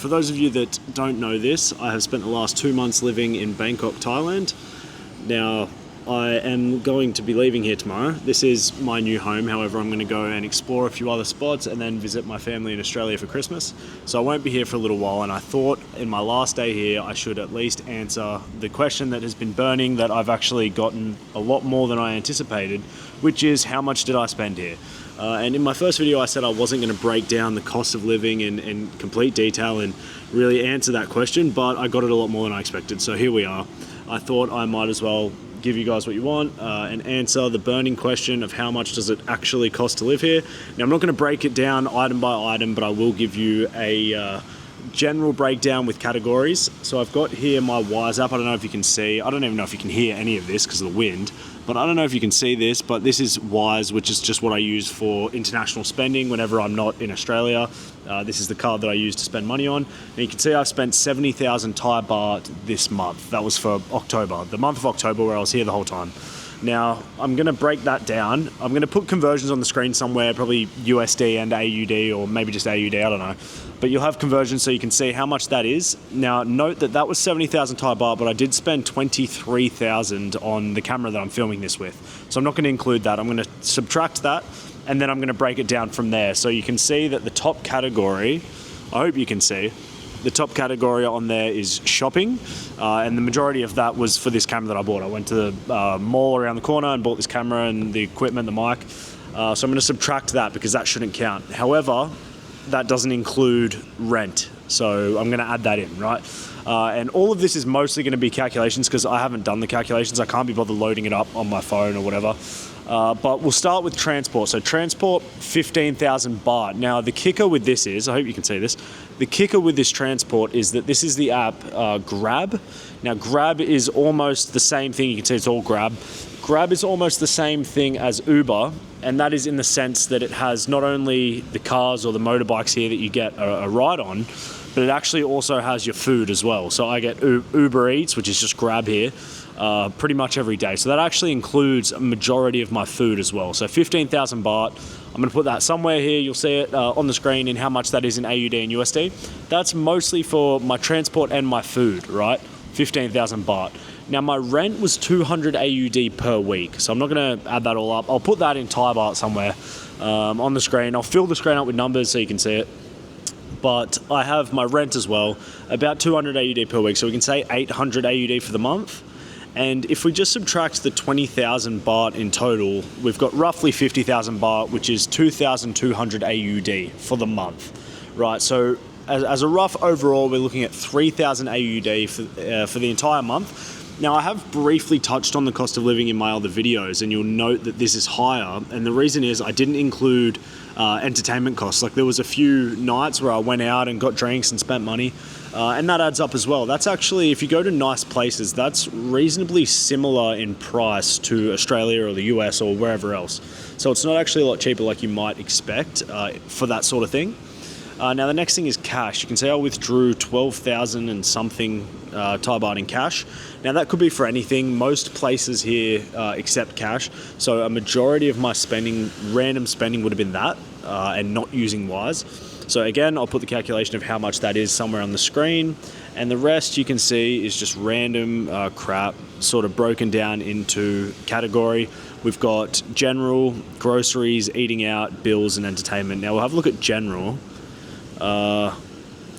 for those of you that don't know this, I have spent the last 2 months living in Bangkok, Thailand. Now, I am going to be leaving here tomorrow. This is my new home. However, I'm going to go and explore a few other spots and then visit my family in Australia for Christmas. So I won't be here for a little while, and I thought in my last day here I should at least answer the question that has been burning that I've actually gotten a lot more than I anticipated, which is how much did I spend here? And in my first video I said I wasn't going to break down the cost of living in complete detail and really answer that question, but I got it a lot more than I expected. So here we are. I thought I might as well give you guys what you want and answer the burning question of how much does it actually cost to live here. Now, I'm not going to break it down item by item, but I will give you a general breakdown with categories. So I've got here my Wise app. I don't know if you can see. I don't even know if you can hear any of this because of the wind, but I don't know if you can see this, but this is Wise, which is just what I use for international spending whenever I'm not in Australia. This is the card that I use to spend money on. And you can see I've spent 70,000 Thai baht this month. That was for October, the month of October, where I was here the whole time. Now, I'm going to break that down. I'm going to put conversions on the screen somewhere, probably USD and AUD, or maybe just AUD, I don't know. But you'll have conversions so you can see how much that is. Now, note that that was 70,000 Thai baht, but I did spend 23,000 on the camera that I'm filming this with. So I'm not going to include that. I'm going to subtract that, and then I'm going to break it down from there. So you can see that the top category, I hope you can see, the top category on there is shopping, and the majority of that was for this camera that I bought. I went to the mall around the corner and bought this camera and the equipment, the mic. So I'm going to subtract that because that shouldn't count. However, that doesn't include rent. So I'm going to add that in, right? And all of this is mostly going to be calculations because I haven't done the calculations. I can't be bothered loading it up on my phone or whatever. But we'll start with transport. So transport, 15,000 baht. Now the kicker with this is, I hope you can see this, the kicker with this transport is that this is the app Grab. Now Grab is almost the same thing. You can see it's all Grab. Grab is almost the same thing as Uber, and that is in the sense that it has not only the cars or the motorbikes here that you get a ride on, but it actually also has your food as well. So I get Uber Eats, which is just Grab here, pretty much every day. So that actually includes a majority of my food as well. So 15,000 baht. I'm going to put that somewhere here. You'll see it on the screen in how much that is in AUD and USD. That's mostly for my transport and my food, right? 15,000 baht. Now my rent was 200 AUD per week. So I'm not going to add that all up. I'll put that in Thai baht somewhere on the screen. I'll fill the screen up with numbers so you can see it. But I have my rent as well, about 200 AUD per week. So we can say 800 AUD for the month. And if we just subtract the 20,000 baht in total, we've got roughly 50,000 baht, which is 2,200 AUD for the month, right? So as a rough overall, we're looking at 3,000 AUD for the entire month. Now, I have briefly touched on the cost of living in my other videos, and you'll note that this is higher. And the reason is I didn't include entertainment costs. Like there was a few nights where I went out and got drinks and spent money, and that adds up as well. That's actually, if you go to nice places, that's reasonably similar in price to Australia or the US or wherever else. So it's not actually a lot cheaper like you might expect for that sort of thing. Now the next thing is cash. You can see I withdrew 12,000 and something Thai baht in cash. Now that could be for anything. Most places here accept cash. So a majority of my spending, random spending, would have been that and not using Wise. So again, I'll put the calculation of how much that is somewhere on the screen. And the rest you can see is just random crap sort of broken down into category. We've got general, groceries, eating out, bills and entertainment. Now we'll have a look at general.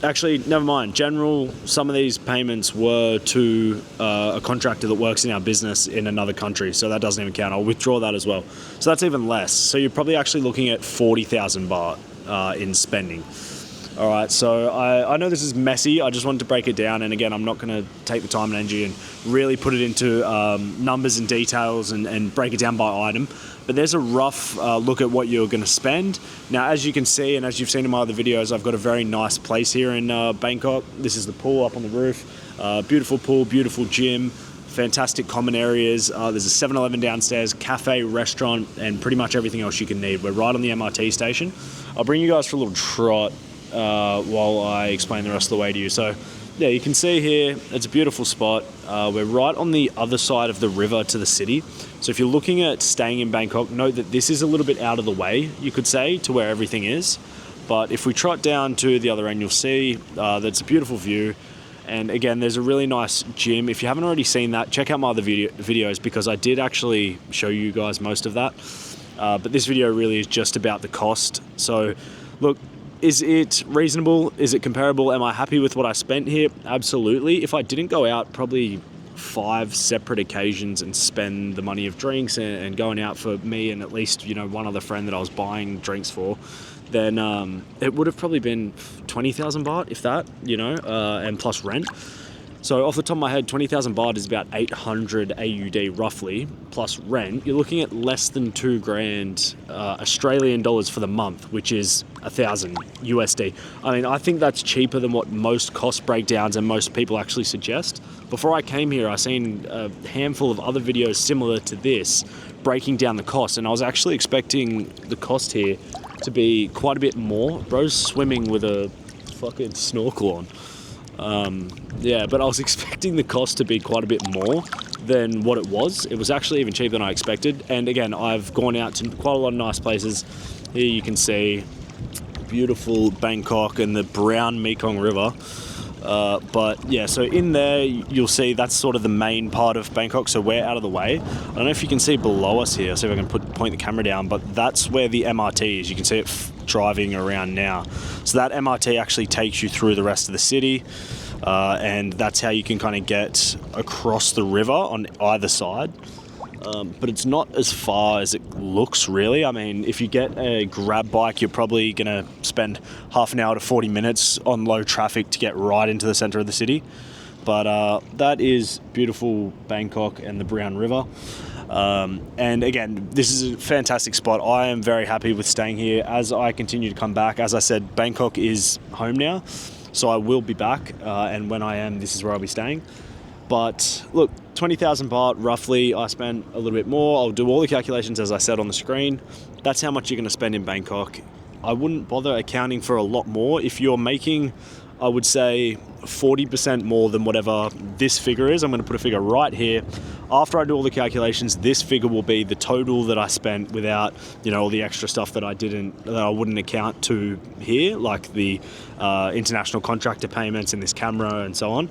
Actually, never mind. General, some of these payments were to a contractor that works in our business in another country, so that doesn't even count. I'll withdraw that as well. So that's even less. So you're probably actually looking at 40,000 baht in spending. All right, so I know this is messy. I just wanted to break it down, and again, I'm not going to take the time and energy and really put it into numbers and details and break it down by item. But there's a rough look at what you're going to spend. Now, as you can see, and as you've seen in my other videos, I've got a very nice place here in Bangkok. This is the pool up on the roof. Beautiful pool, beautiful gym, fantastic common areas. There's a 7-Eleven downstairs, cafe, restaurant, and pretty much everything else you can need. We're right on the MRT station. I'll bring you guys for a little trot while I explain the rest of the way to you. So yeah, you can see here, it's a beautiful spot. We're right on the other side of the river to the city. So if you're looking at staying in Bangkok, note that this is a little bit out of the way, you could say, to where everything is. But if we trot down to the other end, you'll see that's a beautiful view. And again, there's a really nice gym. If you haven't already seen that, check out my other videos, because I did actually show you guys most of that. But this video really is just about the cost. So look, is it reasonable? Is it comparable? Am I happy with what I spent here? Absolutely. If I didn't go out probably 5 separate occasions and spend the money of drinks and going out for me and at least, you know, one other friend that I was buying drinks for, then it would have probably been 20,000 baht, if that, you know, and plus rent. So off the top of my head, 20,000 baht is about 800 AUD roughly, plus rent. You're looking at less than 2 grand Australian dollars for the month, which is 1,000 USD. I mean, I think that's cheaper than what most cost breakdowns and most people actually suggest. Before I came here, I seen a handful of other videos similar to this, breaking down the cost, and I was actually expecting the cost here to be quite a bit more. Bro's swimming with a fucking snorkel on. Yeah, but I was expecting the cost to be quite a bit more than what it was. It was actually even cheaper than I expected. And again, I've gone out to quite a lot of nice places. Here you can see beautiful Bangkok and the brown Mekong River. But yeah, so in there you'll see that's sort of the main part of Bangkok, so we're out of the way. I don't know if you can see below us here, I'll see if I can point the camera down, but that's where the MRT is. You can see it driving around now. So that MRT actually takes you through the rest of the city, and that's how you can kind of get across the river on either side. But it's not as far as it looks, really. I mean, if you get a grab bike, you're probably going to spend half an hour to 40 minutes on low traffic to get right into the center of the city. But that is beautiful Bangkok and the Brown River. And again, this is a fantastic spot. I am very happy with staying here as I continue to come back. As I said, Bangkok is home now, so I will be back. And when I am, this is where I'll be staying. But look, 20,000 baht roughly. I spent a little bit more. I'll do all the calculations as I said on the screen. That's how much you're going to spend in Bangkok. I wouldn't bother accounting for a lot more. If you're making, I would say 40% more than whatever this figure is, I'm going to put a figure right here. After I do all the calculations, this figure will be the total that I spent without, you know, all the extra stuff that I wouldn't account to here, like the international contractor payments and this camera and so on.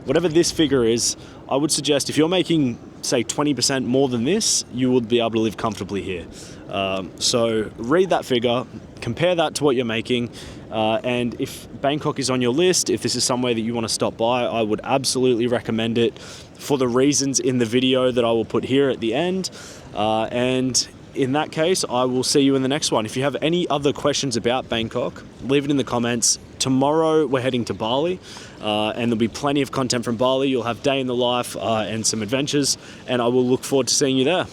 Whatever this figure is, I would suggest if you're making, say, 20% more than this, you would be able to live comfortably here. So read that figure, compare that to what you're making, and if Bangkok is on your list, if this is somewhere that you want to stop by, I would absolutely recommend it for the reasons in the video that I will put here at the end. And in that case, I will see you in the next one. If you have any other questions about Bangkok, leave it in the comments. Tomorrow we're heading to Bali, and there'll be plenty of content from Bali. You'll have day in the life and some adventures, and I will look forward to seeing you there.